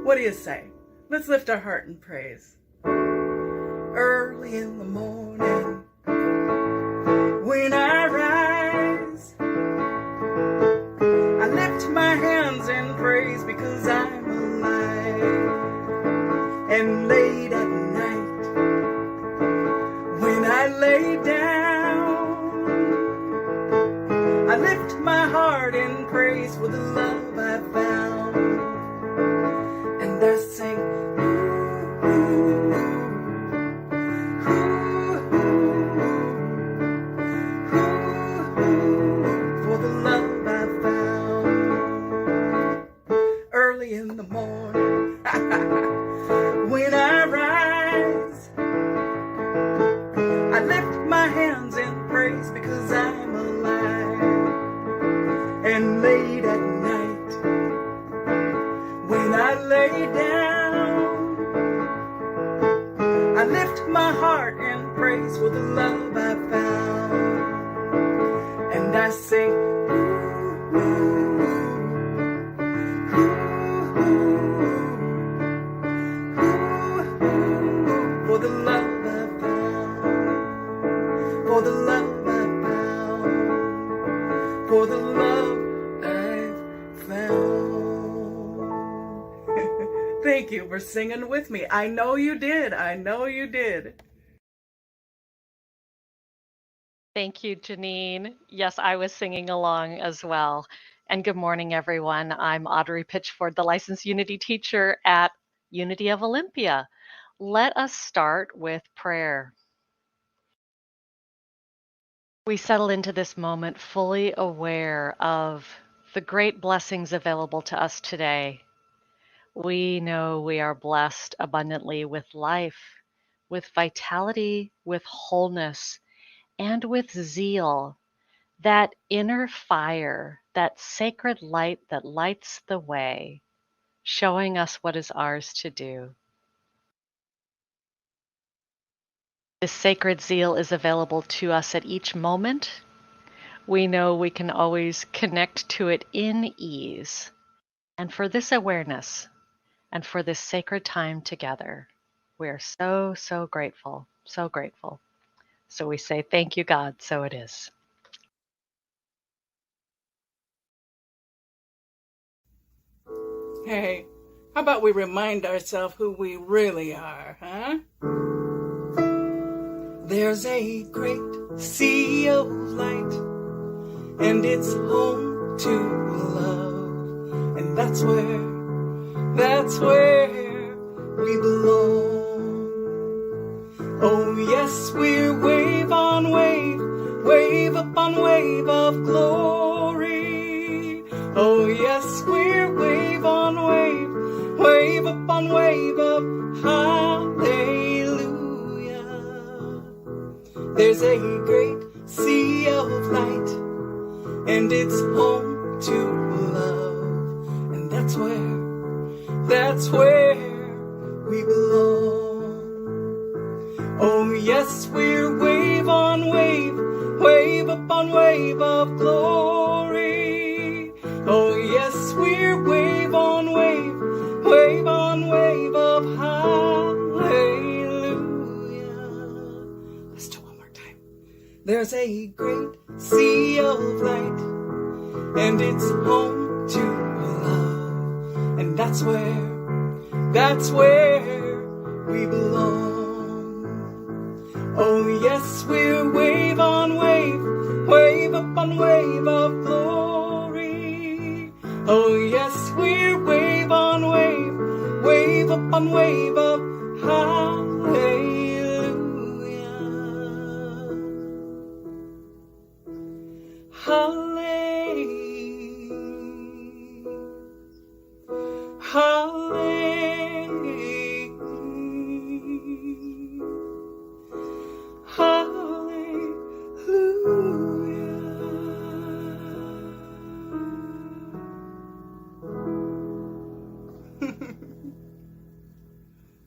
What do you say? Let's lift our heart in praise. Early in the morning, when I rise, I lift my hands in praise because I'm alive. And late at night, when I lay down, I lift my heart in praise for the love I found. And I sing, ooh, ooh, for the love I found. Early in the morning, when I rise, I lift my hands in praise because I'm alive. And late at night, when I lay down, I lift my heart in praise for the love I found. And I sing, ooh, ooh, ooh, ooh, for the love I found, for the love I found, for the love I've found. Thank you for singing with me. I know you did. I know you did. Thank you, Janine. Yes, I was singing along as well. And good morning, everyone. I'm Audrey Pitchford, the licensed Unity teacher at Unity of Olympia. Let us start with prayer. We settle into this moment fully aware of the great blessings available to us today. We know we are blessed abundantly with life, with vitality, with wholeness, and with zeal. That inner fire, that sacred light that lights the way, showing us what is ours to do. This sacred zeal is available to us at each moment. We know we can always connect to it in ease. And for this awareness and for this sacred time together, we're so, so grateful, so grateful. So we say, thank you, God, so it is. Hey, how about we remind ourselves who we really are, huh? There's a great sea of light, and it's home to love, and that's where we belong. Oh yes, we're wave on wave, wave upon wave of glory. Oh yes, we're wave on wave, wave upon wave of hallelujah. There's a great sea of light, and it's home to love, and that's where we belong. Oh yes, we're wave on wave, wave upon wave of glory. Oh yes, we're wave on wave, wave on wave of hallelujah. Let's do it one more time. There's a great sea of light, and it's home to love, and that's where we belong. Oh yes, we're wave on wave, wave upon wave of glory. Oh yes, we're wave on wave, wave upon wave of hallelujah.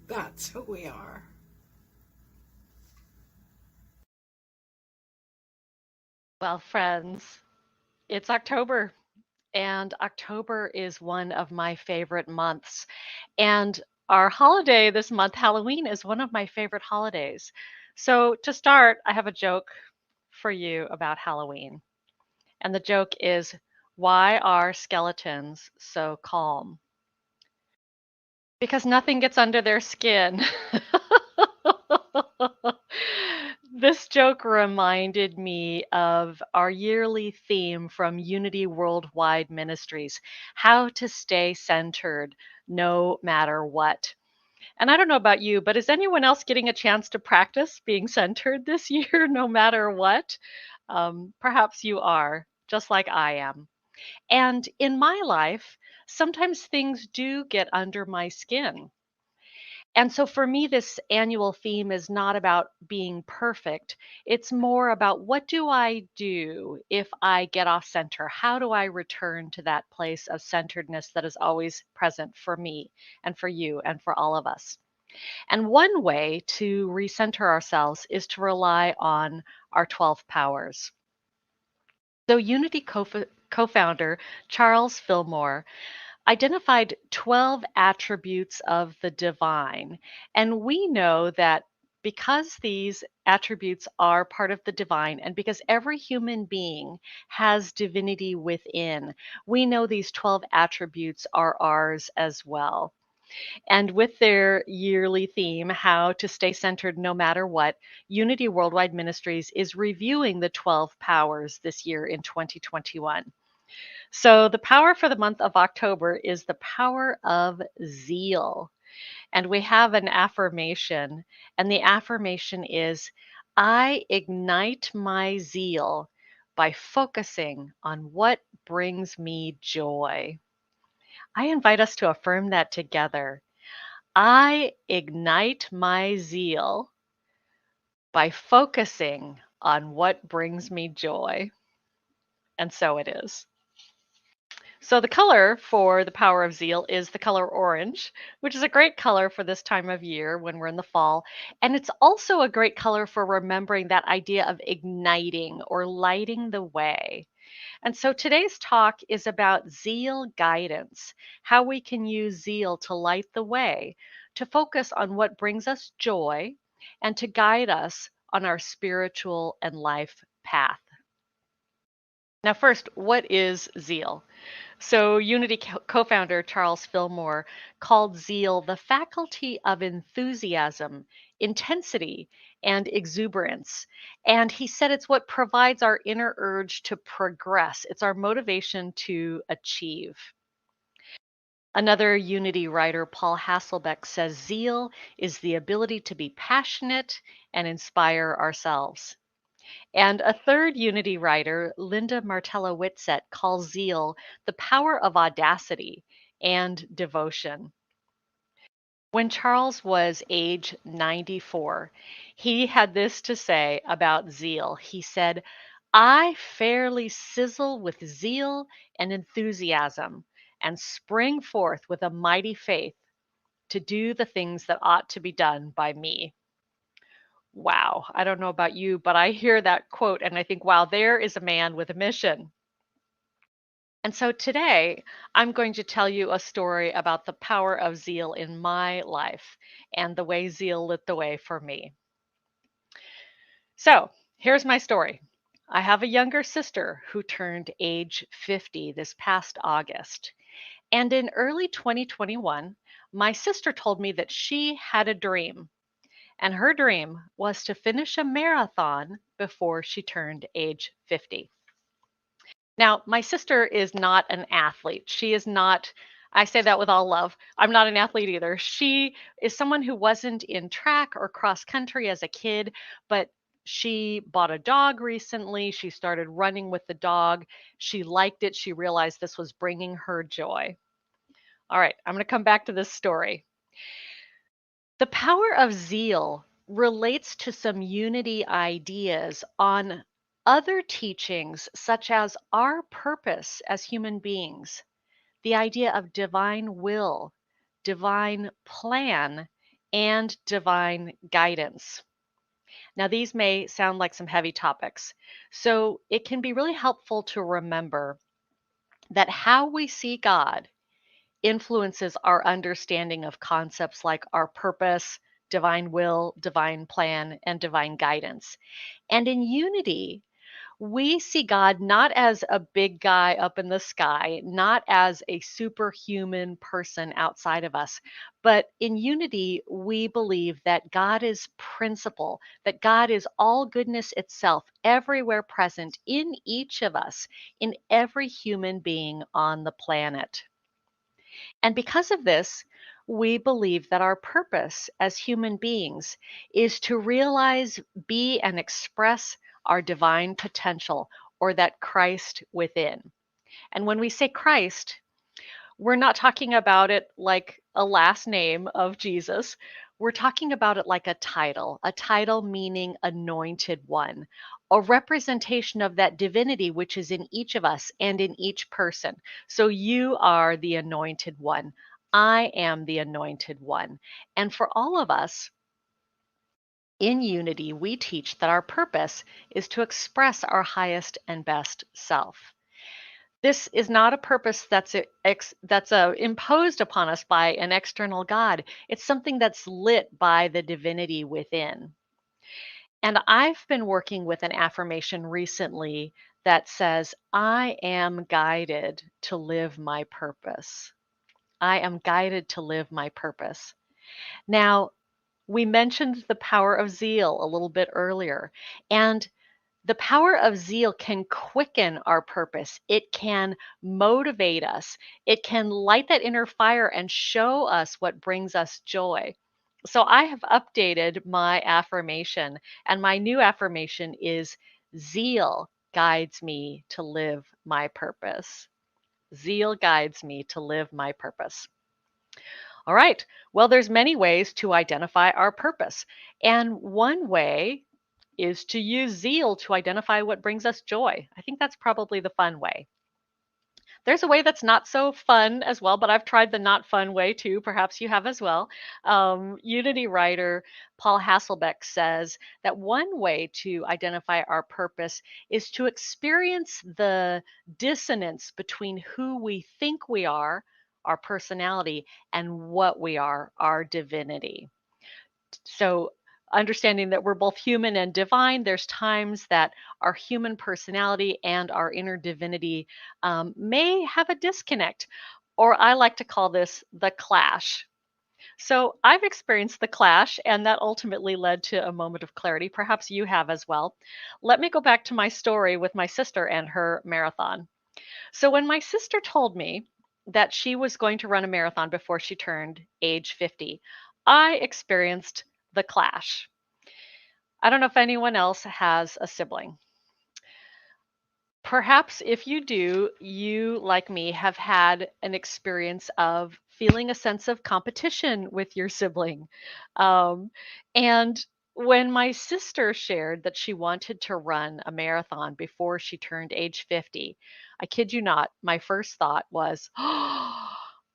That's who we are. Well, friends, it's October. and October is one of my favorite months. And our holiday this month, Halloween, is one of my favorite holidays. So, to start, I have a joke for you about Halloween. And the joke is, why are skeletons so calm? Because nothing gets under their skin. This joke reminded me of our yearly theme from Unity Worldwide Ministries, how to stay centered no matter what. And I don't know about you, but is anyone else getting a chance to practice being centered this year, no matter what? Perhaps you are, just like I am. And in my life, sometimes things do get under my skin. And so for me, this annual theme is not about being perfect. It's more about what do I do if I get off center? How do I return to that place of centeredness that is always present for me and for you and for all of us? And one way to recenter ourselves is to rely on our 12 powers. So, Unity co founder Charles Fillmore identified 12 attributes of the divine. And we know that because these attributes are part of the divine, and because every human being has divinity within, we know these 12 attributes are ours as well. And with their yearly theme, How to Stay Centered No Matter What, Unity Worldwide Ministries is reviewing the 12 powers this year in 2021. So, the power for the month of October is the power of zeal. And we have an affirmation, and the affirmation is I ignite my zeal by focusing on what brings me joy. I invite us to affirm that together. I ignite my zeal by focusing on what brings me joy. And so it is. So the color for the power of zeal is the color orange, which is a great color for this time of year when we're in the fall. And it's also a great color for remembering that idea of igniting or lighting the way. And so today's talk is about zeal guidance, how we can use zeal to light the way, to focus on what brings us joy, and to guide us on our spiritual and life path. Now, first, what is zeal? So, Unity co founder Charles Fillmore called zeal the faculty of enthusiasm, intensity, and exuberance. And he said it's what provides our inner urge to progress, it's our motivation to achieve. Another Unity writer, Paul Hasselbeck, says zeal is the ability to be passionate and inspire ourselves. And a third Unity writer, Linda Martella Whitsett, calls zeal the power of audacity and devotion. When Charles was age 94, he had this to say about zeal. He said, I fairly sizzle with zeal and enthusiasm and spring forth with a mighty faith to do the things that ought to be done by me. Wow, I don't know about you, but I hear that quote and I think, wow, there is a man with a mission. And so today, I'm going to tell you a story about the power of zeal in my life and the way zeal lit the way for me. So, here's my story. I have a younger sister who turned age 50 this past August. And in early 2021, my sister told me that she had a dream. And her dream was to finish a marathon before she turned age 50. Now, my sister is not an athlete. She is not, I say that with all love. I'm not an athlete either. She is someone who wasn't in track or cross country as a kid, but she bought a dog recently. She started running with the dog. She liked it. She realized this was bringing her joy. All right, I'm going to come back to this story. The power of zeal relates to some unity ideas on other teachings, such as our purpose as human beings, the idea of divine will, divine plan, and divine guidance. Now, these may sound like some heavy topics, so it can be really helpful to remember that how we see God influences our understanding of concepts like our purpose, divine will, divine plan, and divine guidance. And in unity, we see God not as a big guy up in the sky, not as a superhuman person outside of us, but in unity, we believe that God is principle, that God is all goodness itself, everywhere present in each of us, in every human being on the planet. And because of this, we believe that our purpose as human beings is to realize, be, and express our divine potential, or that Christ within. And when we say Christ, we're not talking about it like a last name of Jesus. We're talking about it like a title meaning anointed one, a representation of that divinity which is in each of us and in each person. So you are the anointed one. I am the anointed one. And for all of us, in unity, we teach that our purpose is to express our highest and best self. This is not a purpose that's imposed upon us by an external God. It's something that's lit by the divinity within. And I've been working with an affirmation recently that says, I am guided to live my purpose. I am guided to live my purpose. Now, we mentioned the power of zeal a little bit earlier, and the power of zeal can quicken our purpose. It can motivate us. It can light that inner fire and show us what brings us joy. So I have updated my affirmation, and my new affirmation is Zeal guides me to live my purpose. Zeal guides me to live my purpose. All right. Well, there's many ways to identify our purpose. And one way is to use zeal to identify what brings us joy. I think that's probably the fun way. There's a way that's not so fun as well, but I've tried the not fun way too. Perhaps you have as well. Unity writer Paul Hasselbeck says that one way to identify our purpose is to experience the dissonance between who we think we are, our personality, and what we are, our divinity. So, understanding that we're both human and divine, there's times that our human personality and our inner divinity may have a disconnect, or I like to call this the clash. So, I've experienced the clash, and that ultimately led to a moment of clarity. Perhaps you have as well. Let me go back to my story with my sister and her marathon. So, when my sister told me that she was going to run a marathon before she turned age 50, I experienced the clash. I don't know if anyone else has a sibling. Perhaps if you do, you, like me, have had an experience of feeling a sense of competition with your sibling. Um, and when my sister shared that she wanted to run a marathon before she turned age 50, I kid you not, my first thought was, oh,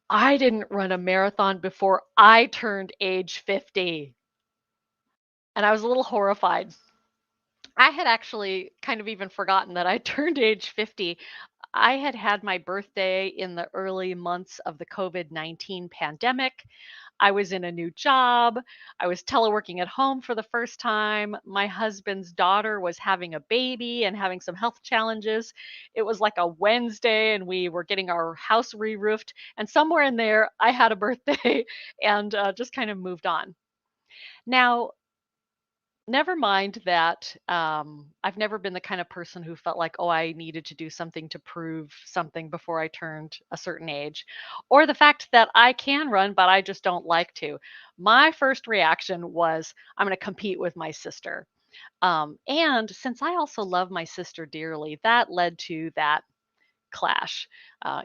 I didn't run a marathon before I turned age 50. And I was a little horrified. I had actually kind of even forgotten that I turned age 50. I had had my birthday in the early months of the COVID-19 pandemic. I was in a new job. I was teleworking at home for the first time. My husband's daughter was having a baby and having some health challenges. It was like a Wednesday, and we were getting our house re roofed. And somewhere in there, I had a birthday and just kind of moved on. Now, never mind that, I've never been the kind of person who felt like, "Oh, I needed to do something to prove something before I turned a certain age," or the fact that I can run, but I just don't like to. My first reaction was, "I'm gonna compete with my sister." And since I also love my sister dearly, that led to that clash,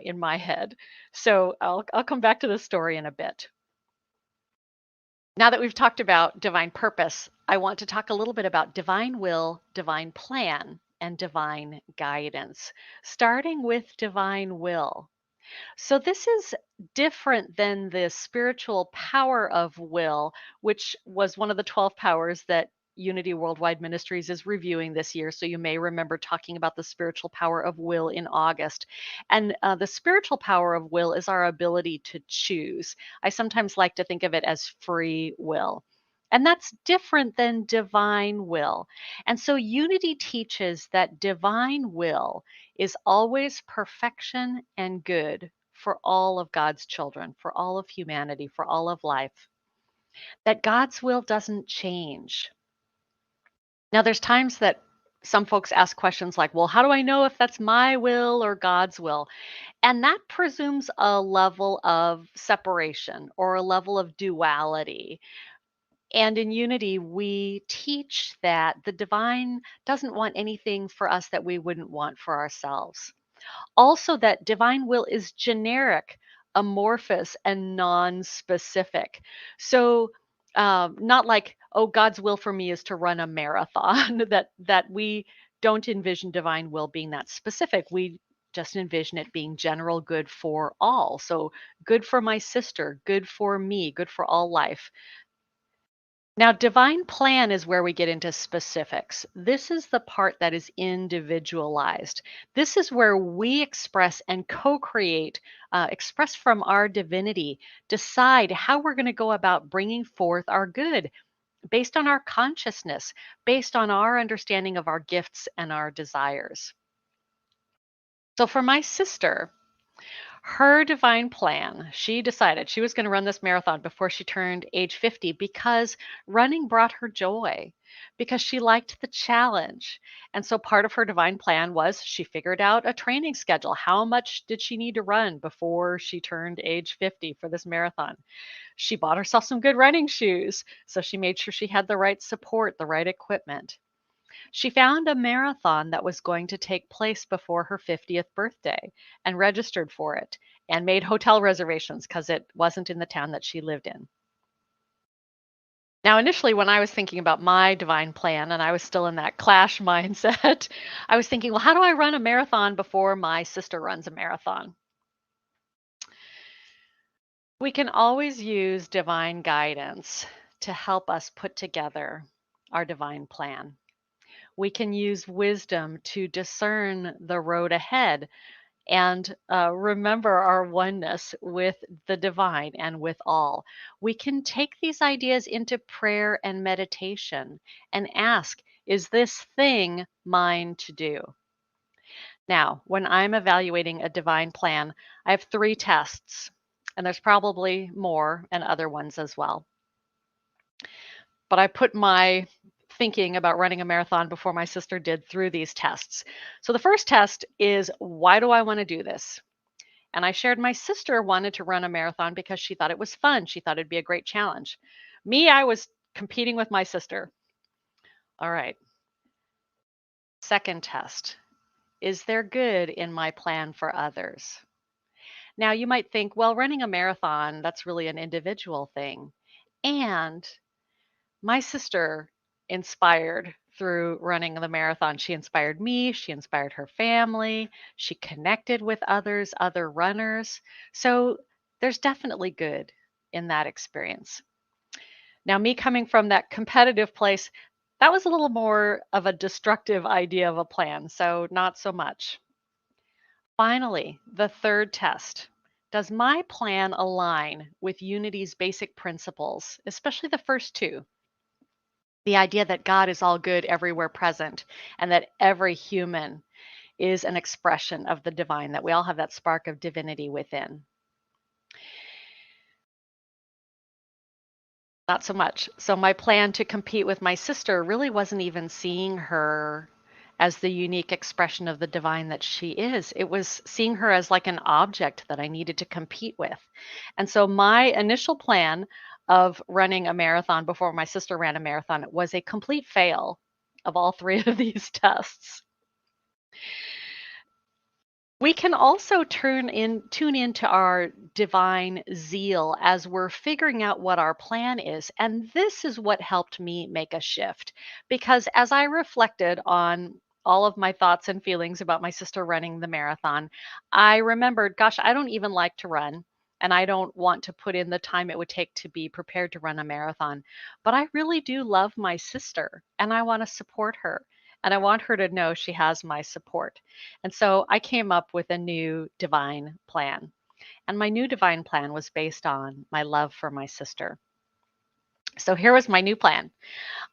in my head. So I'll come back to the story in a bit. Now that we've talked about divine purpose, I want to talk a little bit about divine will, divine plan, and divine guidance, starting with divine will. So, this is different than the spiritual power of will, which was one of the 12 powers that Unity Worldwide Ministries is reviewing this year. So you may remember talking about the spiritual power of will in August. And the spiritual power of will is our ability to choose. I sometimes like to think of it as free will. And that's different than divine will. And so unity teaches that divine will is always perfection and good for all of God's children, for all of humanity, for all of life. That God's will doesn't change. Now, there's times that some folks ask questions like, well, how do I know if that's my will or God's will? And that presumes a level of separation or a level of duality. And in unity, we teach that the divine doesn't want anything for us that we wouldn't want for ourselves. Also, that divine will is generic, amorphous, and non-specific. So, not like, oh, God's will for me is to run a marathon. that we don't envision divine will being that specific. We just envision it being general good for all. So, good for my sister, good for me, good for all life. Now, divine plan is where we get into specifics. This is the part that is individualized. This is where we express and co create, express from our divinity, decide how we're going to go about bringing forth our good based on our consciousness, based on our understanding of our gifts and our desires. So, for my sister, her divine plan, she decided she was going to run this marathon before she turned age 50 because running brought her joy, because she liked the challenge. And so part of her divine plan was she figured out a training schedule. How much did she need to run before she turned age 50 for this marathon? She bought herself some good running shoes. So she made sure she had the right support, the right equipment. She found a marathon that was going to take place before her 50th birthday and registered for it and made hotel reservations because it wasn't in the town that she lived in. Now, initially, when I was thinking about my divine plan and I was still in that clash mindset, I was thinking, well, how do I run a marathon before my sister runs a marathon? We can always use divine guidance to help us put together our divine plan. We can use wisdom to discern the road ahead and remember our oneness with the divine and with all. We can take these ideas into prayer and meditation and ask, is this thing mine to do? Now, when I'm evaluating a divine plan, I have 3 tests, and there's probably more and other ones as well. But I put my thinking about running a marathon before my sister did through these tests. So the first test is, why do I want to do this? And I shared my sister wanted to run a marathon because she thought it was fun. She thought it'd be a great challenge. Me, I was competing with my sister. All right. Second test. Is there good in my plan for others? Now, you might think, well, running a marathon, that's really an individual thing. And my sister inspired through running the marathon. She inspired me, she inspired her family, she connected with others, other runners. So there's definitely good in that experience. Now, me coming from that competitive place, that was a little more of a destructive idea of a plan, so not so much. Finally, the third test. Does my plan align with Unity's basic principles, especially the first two? The idea that God is all good everywhere present and that every human is an expression of the divine, that we all have that spark of divinity within. Not so much. So, my plan to compete with my sister really wasn't even seeing her as the unique expression of the divine that she is. It was seeing her as like an object that I needed to compete with. And so, my initial plan of running a marathon before my sister ran a marathon was a complete fail of all 3 of these tests. We can also tune into our divine zeal as we're figuring out what our plan is. And this is what helped me make a shift. Because as I reflected on all of my thoughts and feelings about my sister running the marathon, I remembered, gosh, I don't even like to run. and I don't want to put in the time it would take to be prepared to run a marathon. But I really do love my sister, and I want to support her. And I want her to know she has my support. And so I came up with a new divine plan. And my new divine plan was based on my love for my sister. So here was my new plan.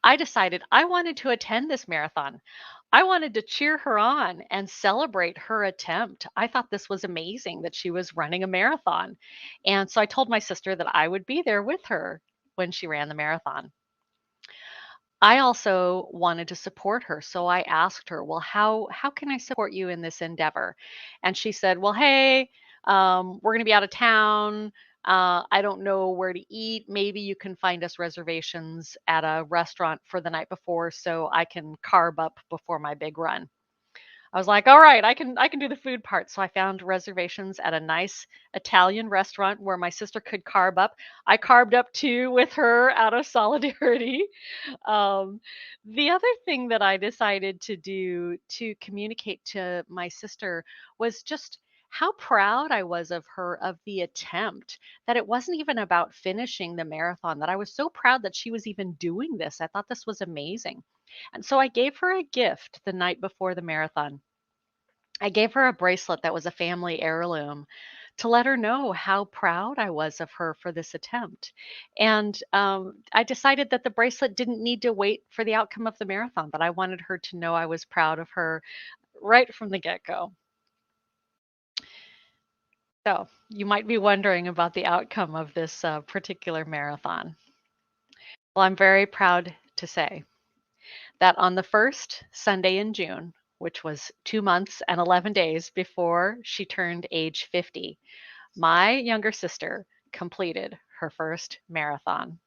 I decided I wanted to attend this marathon. I wanted to cheer her on and celebrate her attempt. I thought this was amazing that she was running a marathon. And so I told my sister that I would be there with her when she ran the marathon. I also wanted to support her, so I asked her, "Well, how can I support you in this endeavor?" And she said, "Well, hey, we're going to be out of town. I don't know where to eat. Maybe you can find us reservations at a restaurant for the night before, so I can carb up before my big run." I was like, "All right, I can do the food part." So I found reservations at a nice Italian restaurant where my sister could carb up. I carved up too with her out of solidarity. Um, the other thing that I decided to do to communicate to my sister was just how proud I was of her, of the attempt, that it wasn't even about finishing the marathon, that I was so proud that she was even doing this. I thought this was amazing. And so I gave her a gift the night before the marathon. I gave her a bracelet that was a family heirloom to let her know how proud I was of her for this attempt. And I decided that the bracelet didn't need to wait for the outcome of the marathon, but I wanted her to know I was proud of her right from the get go. So you might be wondering about the outcome of this particular marathon. Well, I'm very proud to say that on the first Sunday in June, which was 2 months and 11 days before she turned age 50, my younger sister completed her first marathon.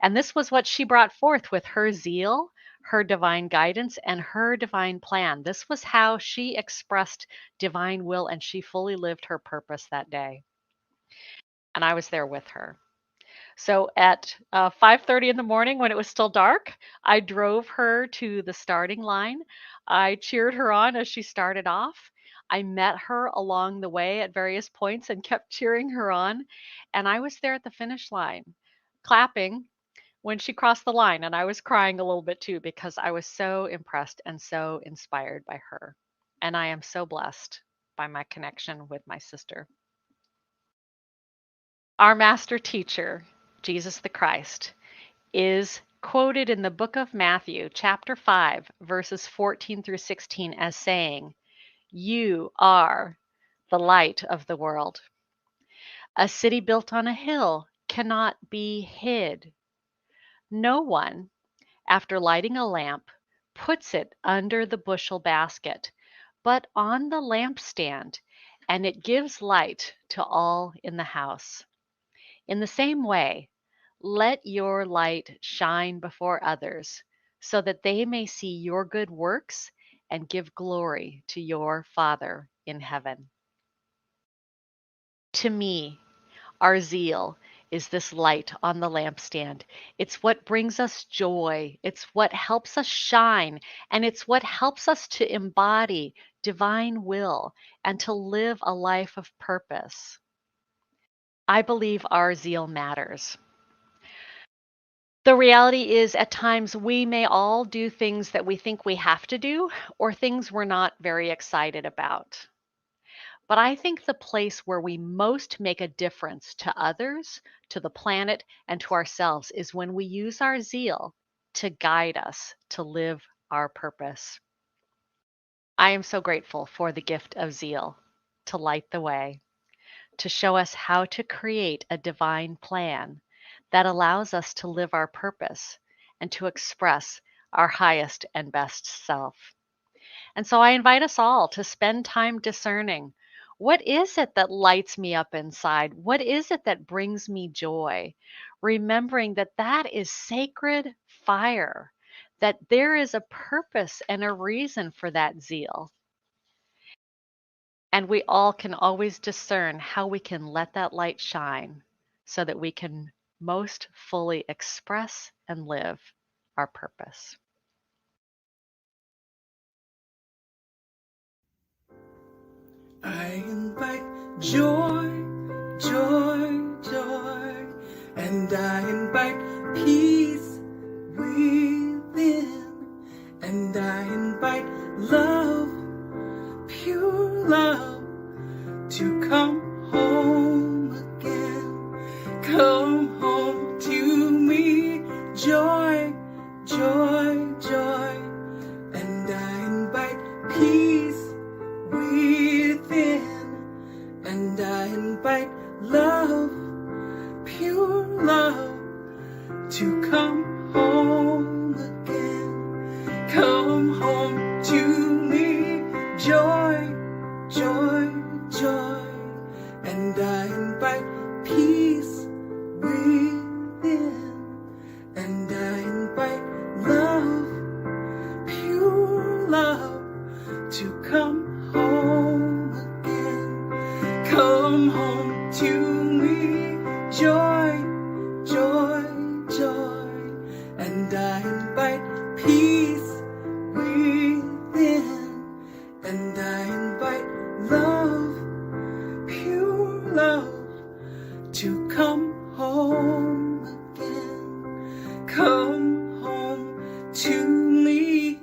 And this was what she brought forth with her zeal, her divine guidance, and her divine plan. This was how she expressed divine will, and she fully lived her purpose that day. And I was there with her. So at 5:30 in the morning, when it was still dark, I drove her to the starting line. I cheered her on as she started off. I met her along the way at various points and kept cheering her on. And I was there at the finish line, clapping when she crossed the line. And I was crying a little bit too because I was so impressed and so inspired by her. And I am so blessed by my connection with my sister. Our master teacher, Jesus the Christ, is quoted in the book of Matthew, chapter 5, verses 14 through 16, as saying, "You are the light of the world. A city built on a hill cannot be hid. No one, after lighting a lamp, puts it under the bushel basket, but on the lampstand, and it gives light to all in the house. In the same way, let your light shine before others, so that they may see your good works and give glory to your Father in heaven." To me, our zeal is this light on the lampstand. It's what brings us joy, it's what helps us shine, and it's what helps us to embody divine will and to live a life of purpose. I believe our zeal matters. The reality is, at times, we may all do things that we think we have to do or things we're not very excited about. But I think the place where we most make a difference to others, to the planet, and to ourselves is when we use our zeal to guide us to live our purpose. I am so grateful for the gift of zeal to light the way, to show us how to create a divine plan that allows us to live our purpose and to express our highest and best self. And so I invite us all to spend time discerning, what is it that lights me up inside? What is it that brings me joy? Remembering that that is sacred fire, that there is a purpose and a reason for that zeal. And we all can always discern how we can let that light shine so that we can most fully express and live our purpose. I invite joy, joy, joy, and I invite peace within, and I invite love, pure love, to come home again. Come home to me, joy, joy, joy, and I invite peace within, and I invite love, pure love, to come home again. Come home to me, joy, joy, joy, and I invite peace within, and I invite love, pure love, to come home again. Come home to me, joy, joy, joy, and I invite peace within, and I invite love, pure love, to come home again. Come home to me.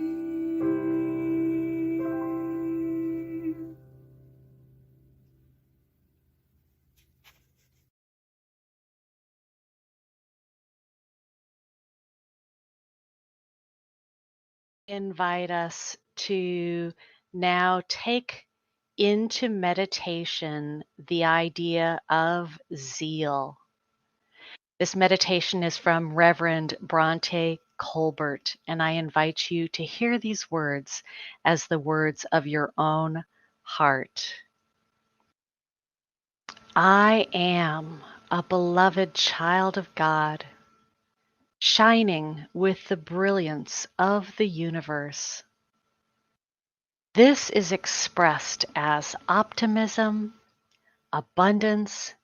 Invite us to now take into meditation the idea of zeal. This meditation is from Reverend Bronte Colbert, and I invite you to hear these words as the words of your own heart. I am a beloved child of God, shining with the brilliance of the universe. This is expressed as optimism, abundance,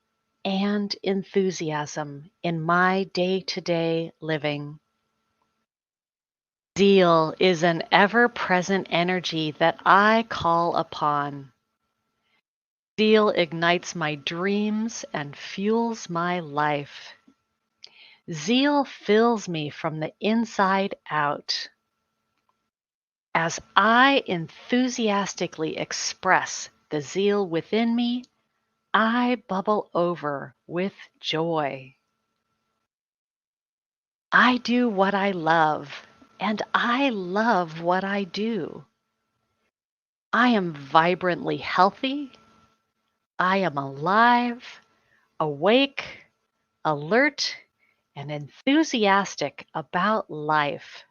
and enthusiasm in my day-to-day living. Zeal is an ever-present energy that I call upon. Zeal ignites my dreams and fuels my life. Zeal fills me from the inside out. As I enthusiastically express the zeal within me, I bubble over with joy. I do what I love, and I love what I do. I am vibrantly healthy. I am alive, awake, alert, and enthusiastic about life.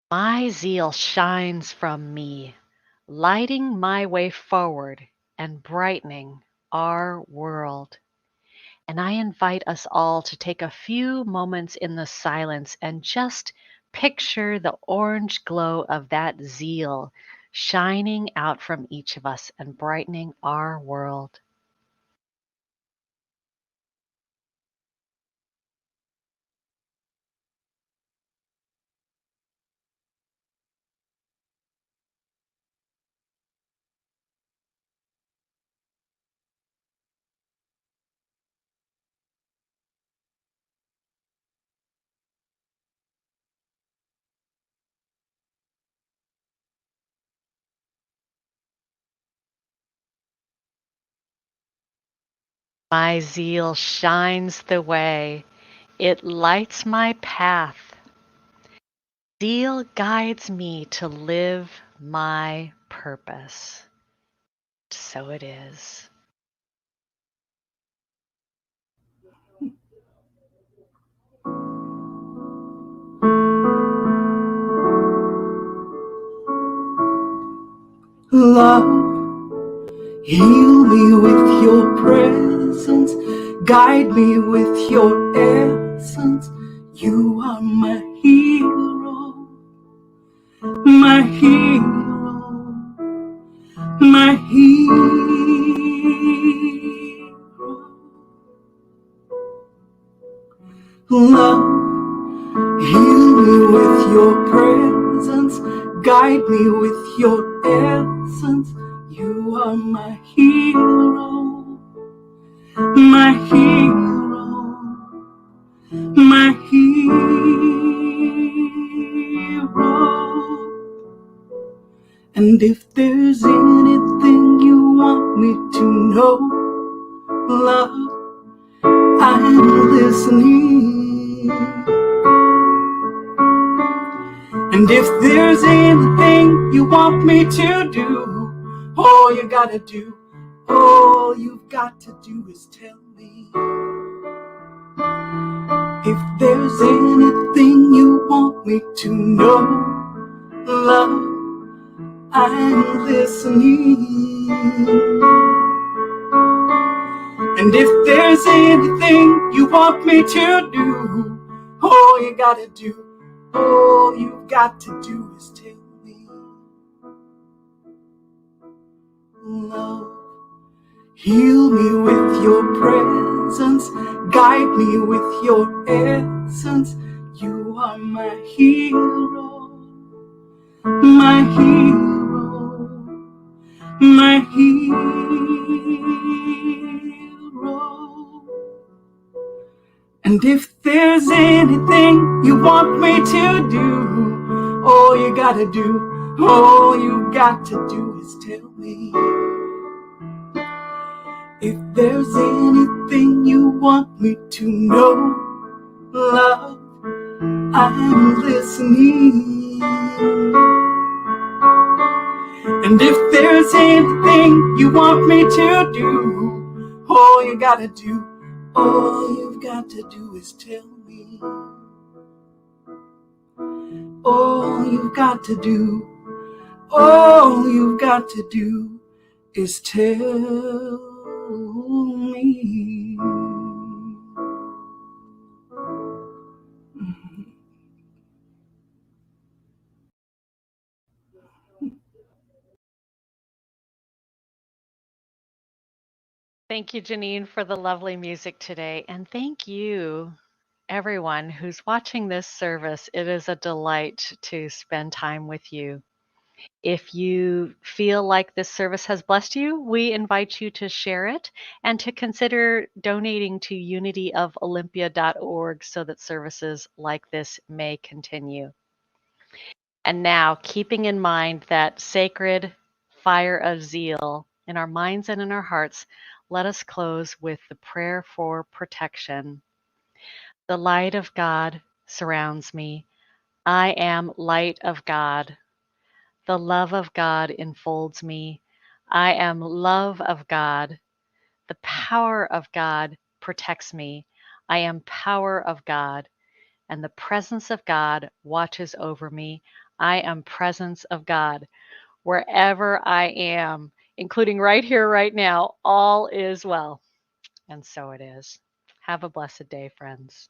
My zeal shines from me, lighting my way forward and brightening our world. And I invite us all to take a few moments in the silence and just picture the orange glow of that zeal shining out from each of us and brightening our world. My zeal shines the way. It lights my path. Zeal guides me to live my purpose. So it is. Love, heal me with your presence, guide me with your essence. You are my hero, my hero, my hero. Love, heal me with your presence, guide me with your essence. You are my hero, my hero, my hero. And if there's anything you want me to know, love, I'm listening. And if there's anything you want me to do, all you've got to do is tell me. If there's anything you want me to know, love, I'm listening. And if there's anything you want me to do, all you've got to do is tell me. Love, heal me with your presence, guide me with your essence. You are my hero, my hero, my hero. And if there's anything you want me to do, all you got to do is tell me. If there's anything you want me to know, love, I'm listening. And if there's anything you want me to do, all you've got to do is tell me. All you've got to do is tell me. Thank you, Janine, for the lovely music today. And thank you, everyone who's watching this service. It is a delight to spend time with you. If you feel like this service has blessed you, we invite you to share it and to consider donating to unityofolympia.org so that services like this may continue. And now, keeping in mind that sacred fire of zeal in our minds and in our hearts, let us close with the prayer for protection. The light of God surrounds me. I am light of God. The love of God enfolds me. I am love of God. The power of God protects me. I am power of God. And the presence of God watches over me. I am presence of God. Wherever I am, including right here, right now, all is well. And so it is. Have a blessed day, friends.